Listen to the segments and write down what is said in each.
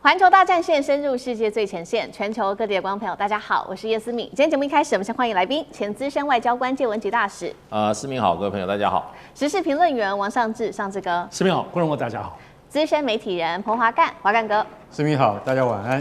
環球大戰線深入世界最前線，全球各地的觀眾朋友，大家好，我是葉思敏。今天節目一開始，我們先歡迎來賓，前資深外交官介文汲大使。思敏好，各位朋友大家好。時事評論員王尚志，尚志哥。思敏好，觀眾朋友大家好。資深媒體人彭華幹，華幹哥。思敏好，大家晚安。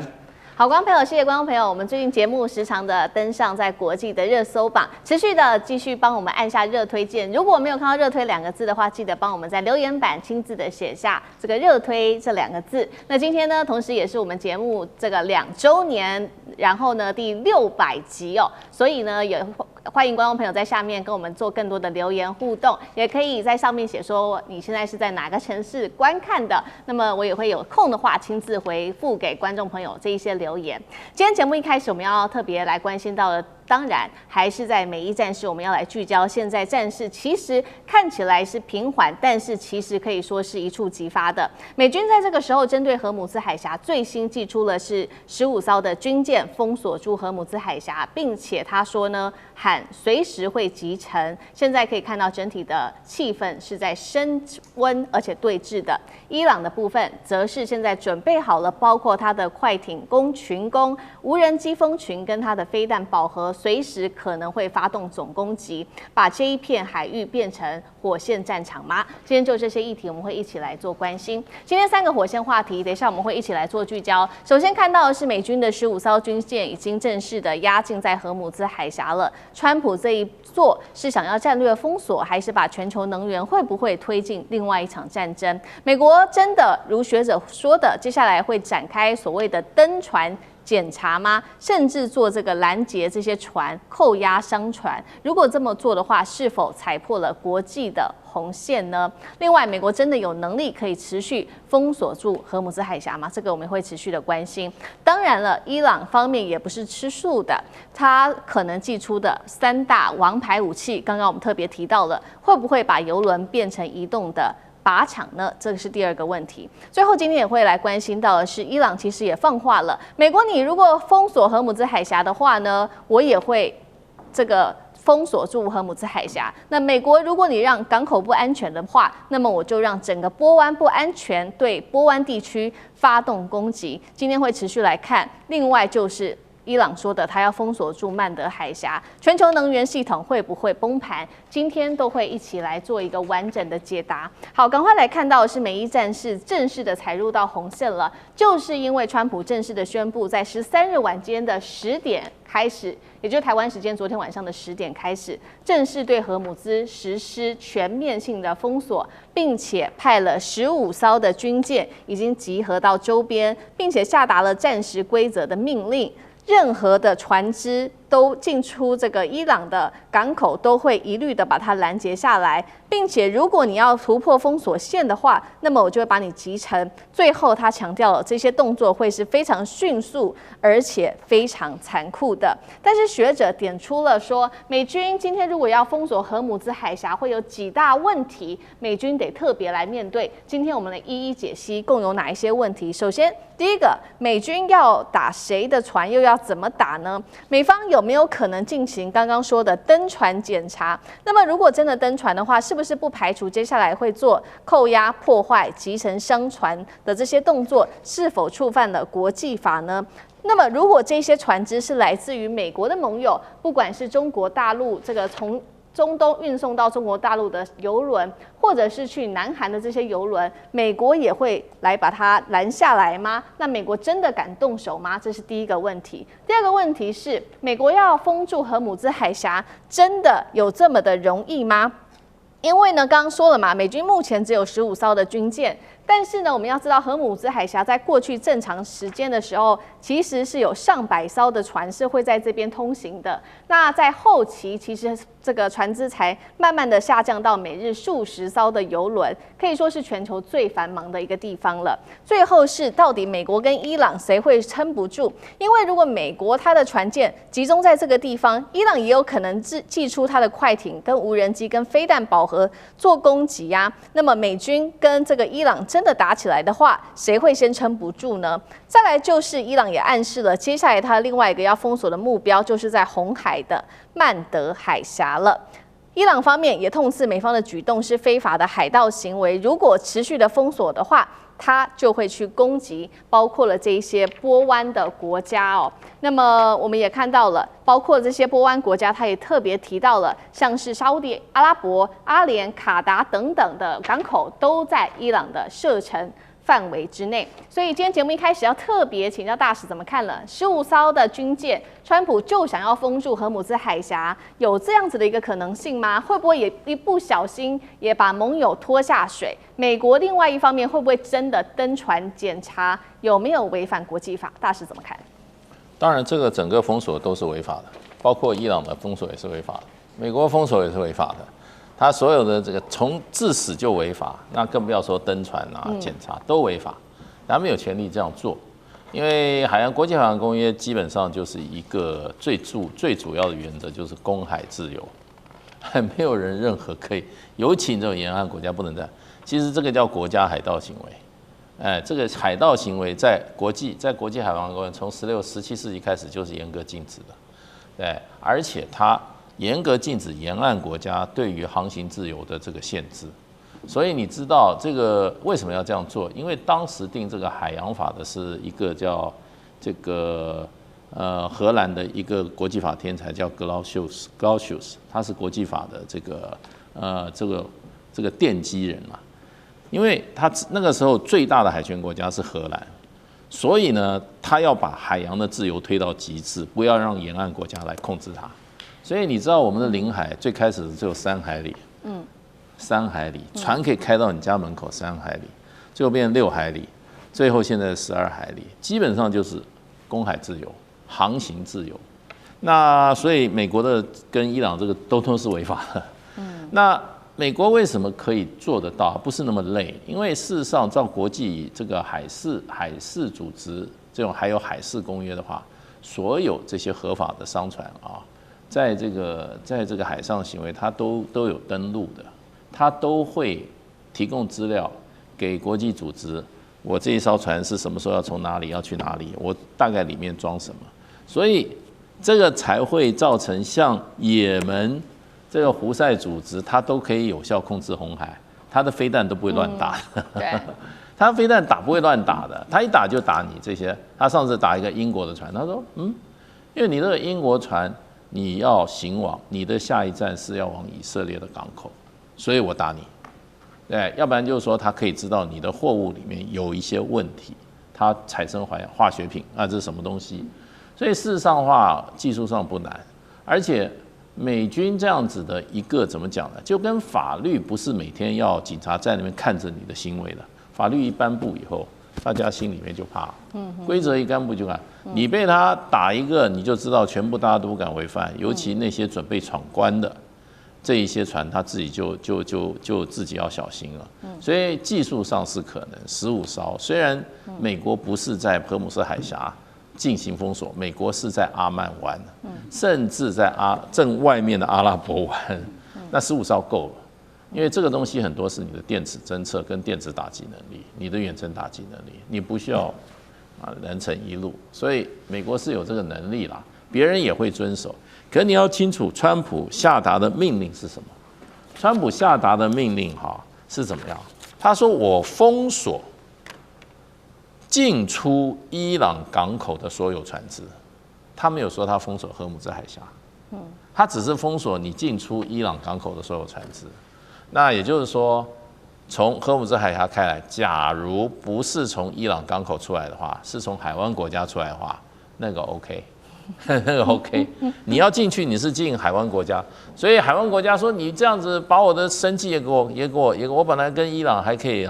好，觀眾朋友，謝謝觀眾朋友。我們最近節目時常的登上在國際的熱搜榜，持續的繼續幫我們按下熱推鍵。如果沒有看到熱推兩個字的話，記得幫我們在留言板親自的寫下這個熱推這兩個字。那今天呢，同時也是我們節目這個2週年，然後呢第600集哦，所以呢也歡迎觀眾朋友在下面跟我們做更多的留言互動，也可以在上面寫說你現在是在哪個城市觀看的，那麼我也會有空的話親自回復給觀眾朋友這一些留言。今天節目一開始我們要特別來關心到的，當然還是在美伊戰事，我們要來聚焦。現在戰事其實看起來是平緩，但是其實可以說是一觸即發的。美軍在這個時候針對荷姆茲海峽最新祭出了是15艘的軍艦封鎖住荷姆茲海峽，並且他說呢喊隨時會擊沉。現在可以看到整體的氣氛是在升溫而且對峙的。伊朗的部分則是現在準備好了，包括他的快艇攻、群攻、無人機蜂群跟他的飛彈飽和。隨時可能會發動總攻擊，把這一片海域變成火線戰場嗎？今天就這些議題，我們會一起來做關心。今天3個火線話題，等一下我們會一起來做聚焦。首先看到的是美軍的15艘軍艦已經正式的壓境在荷姆茲海峽了。川普這一做是想要戰略封鎖，還是把全球能源會不會推進另外一場戰爭？美國真的如學者說的，接下來會展開所謂的登船檢查嗎？甚至做這個攔截這些船、扣押商船。如果這麼做的話，是否踩破了國際的紅線呢？另外，美國真的有能力可以持續封鎖住荷姆茲海峽嗎？這個我們會持續的關心。當然了，伊朗方面也不是吃素的，他可能祭出的3大王牌武器，剛剛我們特別提到了，會不會把油輪變成移動的靶場呢？這個是第2個問題。最後，今天也會來關心到的是，伊朗其實也放話了，美國你如果封鎖荷姆茲海峽的話呢，我也會這個封鎖住荷姆茲海峽。那美國如果你讓港口不安全的話，那麼我就讓整個波灣不安全，對波灣地區發動攻擊。今天會持續來看。另外就是伊朗說的，他要封鎖住曼德海峽，全球能源系統會不會崩盤？今天都會一起來做一個完整的解答。好，趕快來看到的是美伊戰事正式的踩入到紅線了，就是因為川普正式的宣布，在13日晚間的10點開始，也就是台灣時間昨天晚上的10點開始，正式對荷姆茲實施全面性的封鎖，並且派了15艘的軍艦已經集合到周邊，並且下達了戰時規則的命令。任何的船只都進出這個伊朗的港口，都會一律的把它攔截下來，並且如果你要突破封鎖線的話，那麼我就會把你擊沉。最後他強調了，這些動作會是非常迅速而且非常殘酷的。但是學者點出了說，美軍今天如果要封鎖荷姆茲海峽，會有幾大問題，美軍得特別來面對。今天我們來一一解析，共有哪一些問題。首先，第一個，美軍要打誰的船，又要怎麼打呢？美方有沒有可能進行剛剛說的登船檢查？那麼如果真的登船的話，是不是不排除接下來會做扣押、破壞、擊沉商船的這些動作？是否觸犯了國際法呢？那麼如果這些船只是來自於美國的盟友，不管是中國大陸這個從中東運送到中國大陸的油輪，或者是去南韓的這些油輪，美國也會來把它攔下來嗎？那美國真的敢動手嗎？這是第一個問題。第二個問題是，美國要封住荷姆茲海峽，真的有這麼的容易嗎？因為呢，剛剛說了嘛，美軍目前只有15艘的軍艦。但是呢，我們要知道，荷姆茲海峽在過去正常時間的時候，其實是有上百艘的船是會在這邊通行的。那在後期，其實這個船只才慢慢的下降到每日數十艘的油輪，可以說是全球最繁忙的一個地方了。最後是到底美國跟伊朗誰會撐不住？因為如果美國它的船艦集中在這個地方，伊朗也有可能祭出它的快艇、跟無人機、跟飛彈飽和做攻擊呀。那麼美軍跟這個伊朗真的打起來的話，誰會先撐不住呢？再來就是伊朗也暗示了，接下來他另外一個要封鎖的目標就是在紅海的曼德海峽了。伊朗方面也痛斥美方的舉動是非法的海盜行為，如果持續的封鎖的話，他就會去攻擊包括了這一些波灣的國家哦。那麼我們也看到了，包括這些波灣國家，他也特別提到了，像是沙烏地阿拉伯、阿聯、卡達等等的港口都在伊朗的射程範圍之內。所以今天節目一開始要特別請教大使怎麼看了15艘的軍艦，川普就想要封住荷姆茲海峽，有這樣子的一個可能性嗎？會不會也一不小心也把盟友拖下水？美國另外一方面會不會真的登船檢查有沒有違反國際法？大使怎麼看？當然，這個整個封鎖都是違法的，包括伊朗的封鎖也是違法的，美國封鎖也是違法的。他所有的這個從自始就違法，那更不要說登船啊、檢查都違法，他沒有權利這樣做。因為國際海洋公約基本上就是一個最主要的原則，就是公海自由，沒有人任何可以，尤其这種沿岸國家不能這樣。其實這個叫國家海盜行為。這個海盜行為在國際海洋公約從16、17世紀開始就是嚴格禁止的，對，而且它嚴格禁止沿岸國家對於航行自由的這個限制。所以你知道這個為什麼要這樣做？因為當時定這個海洋法的是一個叫這個荷蘭的一個國際法天才叫Clausius，他是國際法的這個奠基人嘛。因為他那個時候最大的海權國家是荷蘭，所以呢，他要把海洋的自由推到極致，不要讓沿岸國家来控制它。所以你知道我們的領海最開始只有3海里，3海里，船可以開到你家門口3海里，最後變成6海里，最後現在12海里，基本上就是公海自由、航行自由。那所以美國的跟伊朗這個都是違法的。那美國為什麼可以做得到？不是那麼累，因為事實上，照國際這個海事組織這種還有海事公約的話，所有這些合法的商船啊，在這個海上行為，它都有登錄的，它都會提供資料給國際組織。我這一艘船是什麼時候要從哪裡要去哪裡？我大概裡面裝什麼？所以這個才會造成像也門。這個胡塞組織，它都可以有效控制紅海，它的飛彈都不會亂打的。對，它飛彈不會亂打的，它一打就打你這些。他上次打一個英國的船，他說，因為你這個英國船你要行往，你的下一站是要往以色列的港口，所以我打你。對，要不然就是說，他可以知道你的貨物裡面有一些問題，它產生化學品啊，這是什麼東西？所以事實上的話，技術上不難，而且。美軍這樣子的一個怎麼講呢？就跟法律不是每天要警察在那邊看着你的行為的。法律一頒布以後，大家心裡面就怕。規則一頒布就看，你被他打一個，你就知道全部大家都不敢違反。尤其那些準備闖關的這一些船，他自己就自己要小心了。所以技術上是可能15艘，雖然美國不是在荷姆斯海峽進行封鎖，美國是在阿曼灣，甚至在正外面的阿拉伯灣，那15艘夠了，因為這個東西很多是你的電子偵測跟電子打擊能力，你的遠程打擊能力，你不需要人程一路，所以美國是有這個能力啦，別人也會遵守。可是你要清楚，川普下達的命令是什麼？川普下達的命令是怎麼樣？他說我封鎖進出伊朗港口的所有船隻，他沒有說他封鎖荷姆茲海峽，他只是封鎖你進出伊朗港口的所有船隻。那也就是說，從荷姆茲海峽開來，假如不是從伊朗港口出來的話，是從海灣國家出來的話，那個 OK， 那個 OK。你要進去，你是進海灣國家，所以海灣國家說你這樣子把我的生計也給我本來跟伊朗還可以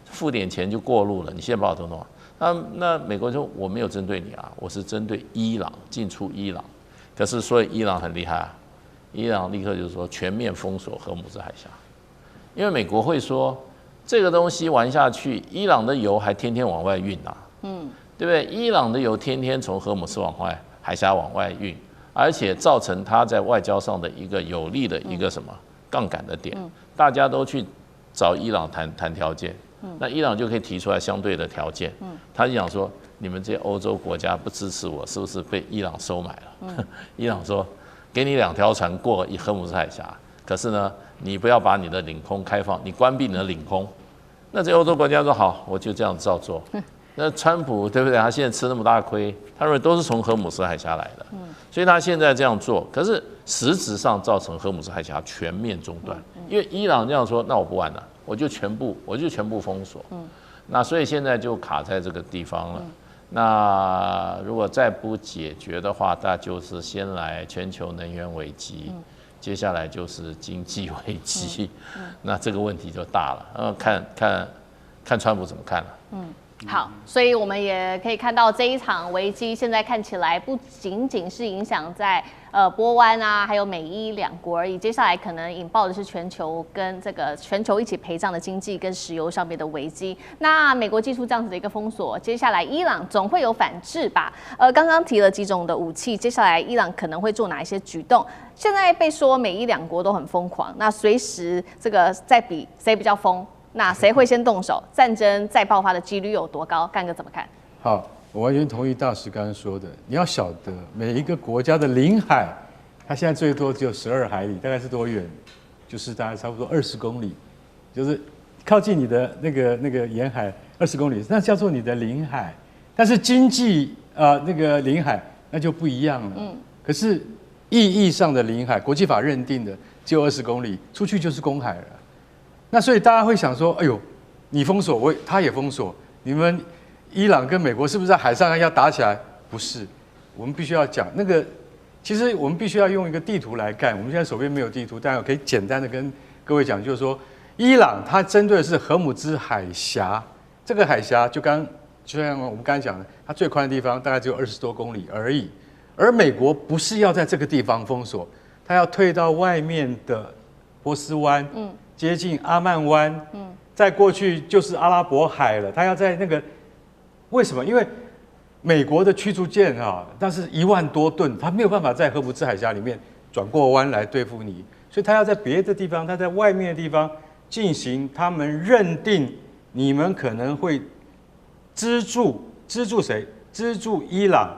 付點錢就過路了，你現在把我都弄。那美國說我沒有針對你啊，我是針對伊朗進出伊朗。可是所以伊朗很厲害啊，伊朗立刻就是說全面封鎖荷姆茲海峽，因為美國會說這個東西玩下去，伊朗的油還天天往外運啊，對不對？伊朗的油天天從荷姆斯海峽往外運，而且造成它在外交上的一個有利的一個什麼槓桿的點，大家都去找伊朗談條件。那伊朗就可以提出來相對的條件，他就想說，你們這些歐洲國家不支持我，是不是被伊朗收買了？伊朗說，給你2條船過荷姆斯海峽，可是呢，你不要把你的領空開放，你關閉你的領空。那這歐洲國家說好，我就這樣照做。那川普對不對？他現在吃那麼大虧，他認為都是從荷姆斯海峽來的，所以他現在這樣做，可是實質上造成荷姆斯海峽全面中斷。因為伊朗這樣說，那我不玩了，我就全部封鎖。那所以現在就卡在這個地方了。那如果再不解決的話，那就是先來全球能源危機，接下來就是經濟危機，那這個問題就大了。看川普怎麼看了。好，所以我們也可以看到這一場危機，現在看起來不僅僅是影響在波灣啊，還有美伊兩國而已。接下來可能引爆的是全球跟這個全球一起陪葬的經濟跟石油上面的危機。那美國祭出這樣子的一個封鎖，接下來伊朗總會有反制吧？剛剛提了幾種的武器，接下來伊朗可能會做哪一些舉動？現在被說美伊兩國都很瘋狂，那隨時這個在比誰比較瘋。那誰會先動手？戰爭再爆發的幾率有多高？幹哥怎麼看？好，我完全同意大使剛剛說的。你要曉得，每一個國家的領海，它現在最多只有12海里，大概是多遠？就是大概差不多20公里，就是靠近你的那個沿海20公里，那叫做你的領海。但是經濟那個領海那就不一樣了。可是意義上的領海，國際法認定的只有20公里，出去就是公海了。那所以大家會想說，哎呦，你封鎖他也封鎖，你們伊朗跟美國是不是在海上要打起來？不是，我們必須要講那個，其實我們必須要用一個地圖來看。我們現在手邊沒有地圖，但我可以簡單的跟各位講，就是說，伊朗它針對的是荷姆茲海峽，這個海峽就像我們剛才講的，它最寬的地方大概只有20多公里而已。而美國不是要在這個地方封鎖，它要退到外面的波斯灣，接近阿曼灣，再過去就是阿拉伯海了。他要在那個，為什麼？因為美國的驅逐艦那是1萬多噸，他沒有辦法在荷姆茲海峽裡面轉過彎來對付你，所以他要在別的地方，他在外面的地方進行他們認定你們可能會資助誰？資助伊朗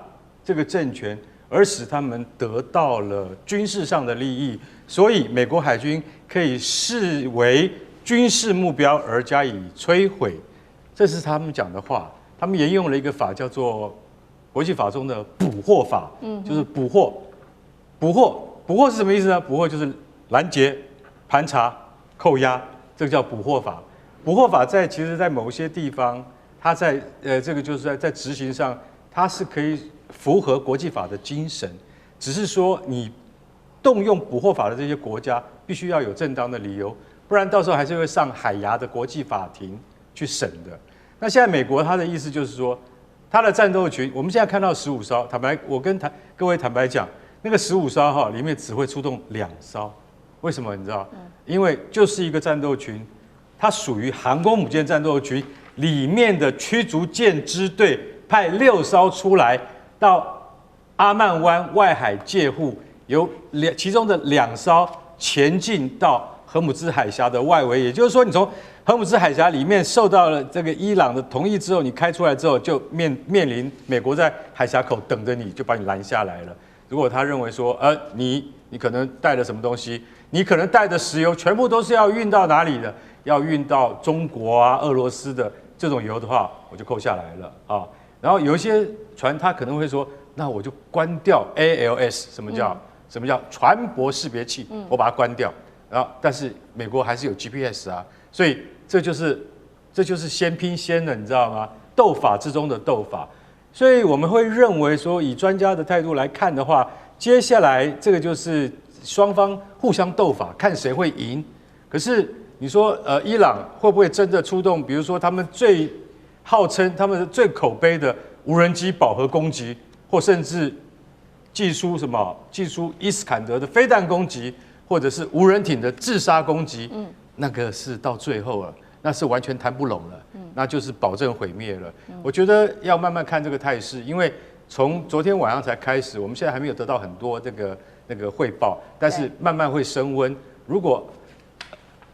這個政權，而使他們得到了軍事上的利益，所以美國海軍可以視為軍事目標而加以摧毀，這是他們講的話。他們沿用了一個法叫做國際法中的捕獲法，就是捕獲是什麼意思呢？捕獲就是攔截、盤查、扣押，這個叫捕獲法。捕獲法其實在某些地方，它在這個就是在執行上，它是可以符合國際法的精神，只是說你動用捕獲法的這些國家必須要有正當的理由，不然到時候還是會上海牙的國際法庭去審的。那現在美國他的意思就是說，他的戰鬥群，我們現在看到15艘，我跟各位坦白講，那個15艘裡面只會出動2艘，為什麼你知道？因為就是一個戰鬥群，它屬於航空母艦戰鬥群裡面的驅逐艦支隊派6艘出來到阿曼灣外海界護，其中的2艘前進到荷姆茲海峽的外圍，也就是說，你從荷姆茲海峽裡面受到了這個伊朗的同意之後，你開出來之後，就面臨美國在海峽口等着你，就把你攔下來了。如果他認為說，你可能帶了什麼東西，你可能帶的石油全部都是要運到哪裡的？要運到中國啊、俄羅斯的這種油的話，我就扣下來了啊。然後有一些船，他可能會說，那我就關掉 ALS， 什麼叫船舶識別器？我把它關掉。然後，但是美國還是有 GPS 啊，所以這就是先拼先的，你知道嗎？鬥法之中的鬥法。所以我們會認為說，以專家的態度來看的話，接下來這個就是雙方互相鬥法，看誰會贏。可是你說，伊朗會不會真的出動？比如說他們最號稱他們最口碑的無人機飽和攻擊，或甚至技術伊斯坎德的飛彈攻擊，或者是無人艇的自殺攻擊，那個是到最後了，那是完全談不攏了，那就是保證毀滅了。我覺得要慢慢看這個態勢，因為從昨天晚上才開始，我們現在還沒有得到很多那個匯報，但是慢慢會升溫。如果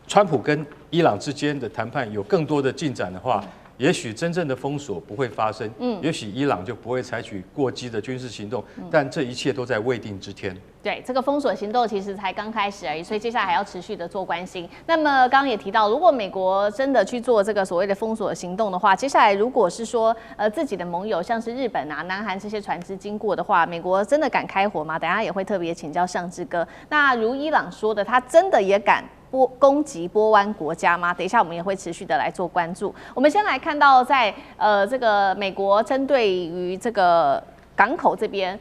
川普跟伊朗之間的談判有更多的進展的話，也許真正的封鎖不會發生，也許伊朗就不會採取過激的軍事行動，但這一切都在未定之天。對，這個封鎖行動其實才剛開始而已，所以接下來還要持續的做關心。那麼剛剛也提到，如果美國真的去做這個所謂的封鎖行動的話，接下來如果是說自己的盟友像是日本啊、南韓這些船只經過的話，美國真的敢開火嗎？等一下也會特別請教尚志哥。那如伊朗說的，他真的也敢攻擊波灣國家嗎？等一下我們也會持續的來做關注。我們先來看到在這個美國針對於這個港口這邊。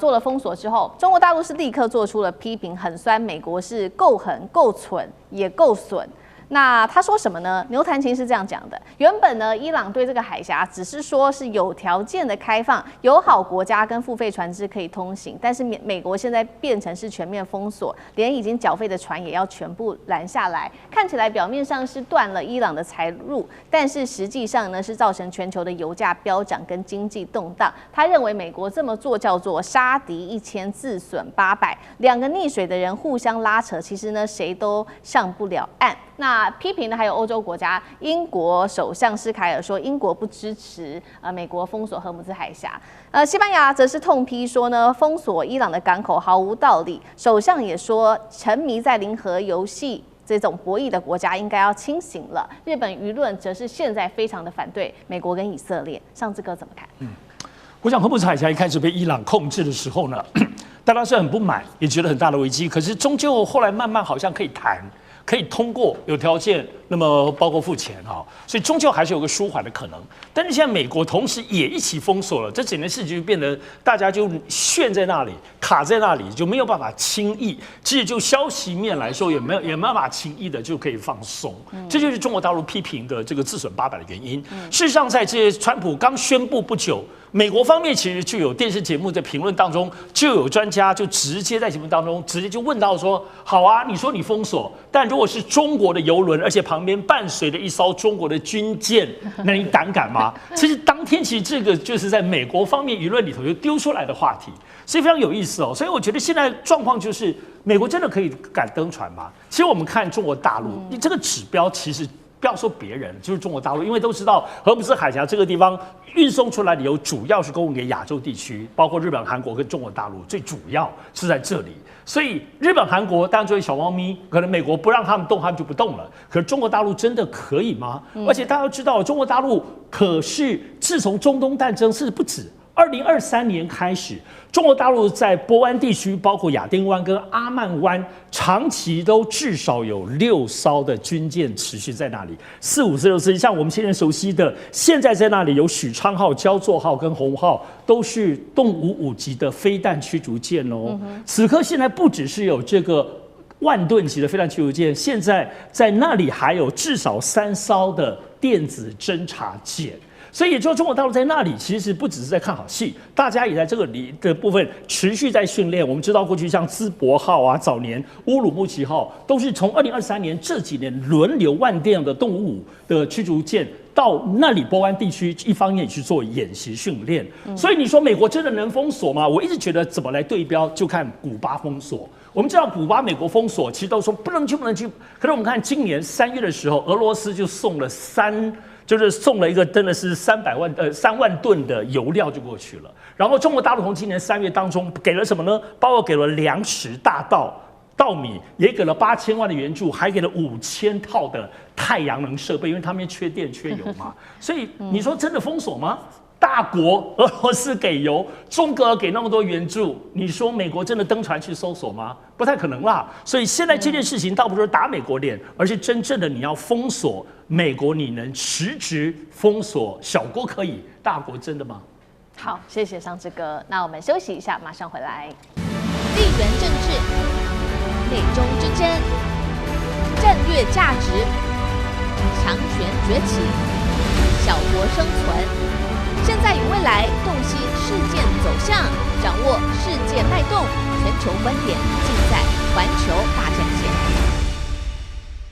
做了封鎖之後，中國大陸是立刻做出了批評，很酸美國是夠狠、夠蠢，也夠損。那他說什麼呢？牛彈琴是這樣講的：原本呢，伊朗對這個海峽只是說是有條件的開放，友好國家跟付費船只可以通行，但是美國現在變成是全面封鎖，連已經繳費的船也要全部攔下來。看起來表面上是斷了伊朗的財路，但是實際上呢，是造成全球的油價飆漲跟經濟動盪。他認為美國這麼做叫做殺敵1000，自損800，兩個溺水的人互相拉扯，其實呢誰都上不了岸。那批評的還有歐洲國家，英國首相施凱爾說，英國不支持美國封鎖荷姆茲海峽。西班牙則是痛批說呢，封鎖伊朗的港口毫無道理。首相也說，沉迷在零和遊戲這種博弈的國家應該要清醒了。日本輿論則是現在非常的反對美國跟以色列。尚志哥怎麼看？我想荷姆茲海峽一開始被伊朗控制的時候呢，大家是很不滿，也覺得很大的危機。可是終究後來慢慢好像可以談。可以通過有條件，那麼包括付錢哈，所以終究還是有個舒緩的可能。但是現在美國同時也一起封鎖了，這整件事情就變得大家就懸在那裡，卡在那裡，就沒有辦法輕易。其實就消息面來說，也沒有辦法輕易的就可以放鬆。這就是中國大陸批評的這個自損800的原因。事實上，在這些川普剛宣布不久，美國方面其實就有電視節目在評論當中，就有專家就直接在節目當中直接就問到說：好啊，你說你封鎖，但如果是中國的郵輪，而且旁邊伴隨着一艘中國的軍艦，那你膽敢嗎？其實當天其實這個就是在美國方面輿論裡頭就丟出來的話題，所以非常有意思哦。所以我覺得現在狀況就是，美國真的可以敢登船嗎？其實我們看中國大陸，你這個指標其實。不要說別人，就是中國大陸，因為都知道荷姆茲海峽這個地方運送出來的油主要是供應給亞洲地區，包括日本、韓國跟中國大陸，最主要是在這裡。所以日本、韓國當然作為小貓咪，可能美國不讓他們動，他們就不動了。可是中國大陸真的可以嗎？而且大家都知道，中國大陸可是自從中東戰爭是不止。2023年開始，中國大陸在波灣地區，包括亞丁灣跟阿曼灣，長期都至少有6艘的軍艦持續在那裡，4、5、4、6、7，像我們現在熟悉的，現在在那裡有許昌號、焦作號跟紅號，都是動5級的飛彈驅逐艦哦。此刻現在不只是有這個萬噸級的飛彈驅逐艦，現在在那裡還有至少3艘的電子偵察艦。所以也就是中國大陸在那裡，其實不只是在看好戲，大家也在這個裡的部分持續在訓練。我們知道過去像淄博號啊，早年烏魯木齊號，都是從2023年這幾年輪流萬電的動5的驅逐艦到那裡波灣地區，一方面去做演習訓練。所以你說美國真的能封鎖嗎？我一直覺得怎麼來對標，就看古巴封鎖。我們知道古巴美國封鎖，其實都說不能去，不能去。可是我們看今年3月的時候，俄羅斯就送了就是送了一個真的是3萬噸的油料就過去了。然後中國大陸從今年3月當中給了什麼呢？包括給了糧食、大稻米，也給了8000萬的援助，還給了5000套的太陽能設備，因為他們缺電缺油嘛。所以你說真的封鎖嗎？大國俄羅斯給油，中國給那麼多援助，你說美國真的登船去搜索嗎？不太可能啦。所以現在這件事情倒不是打美國臉，而是真正的你要封鎖美國，你能實質封鎖小國可以，大國真的嗎？好，謝謝尚志哥。那我們休息一下，馬上回來。地緣政治、美中之爭、戰略價值、強權崛起、小國生存。現在與未來，洞悉事件走向，掌握世界脈動，全球觀點盡在環球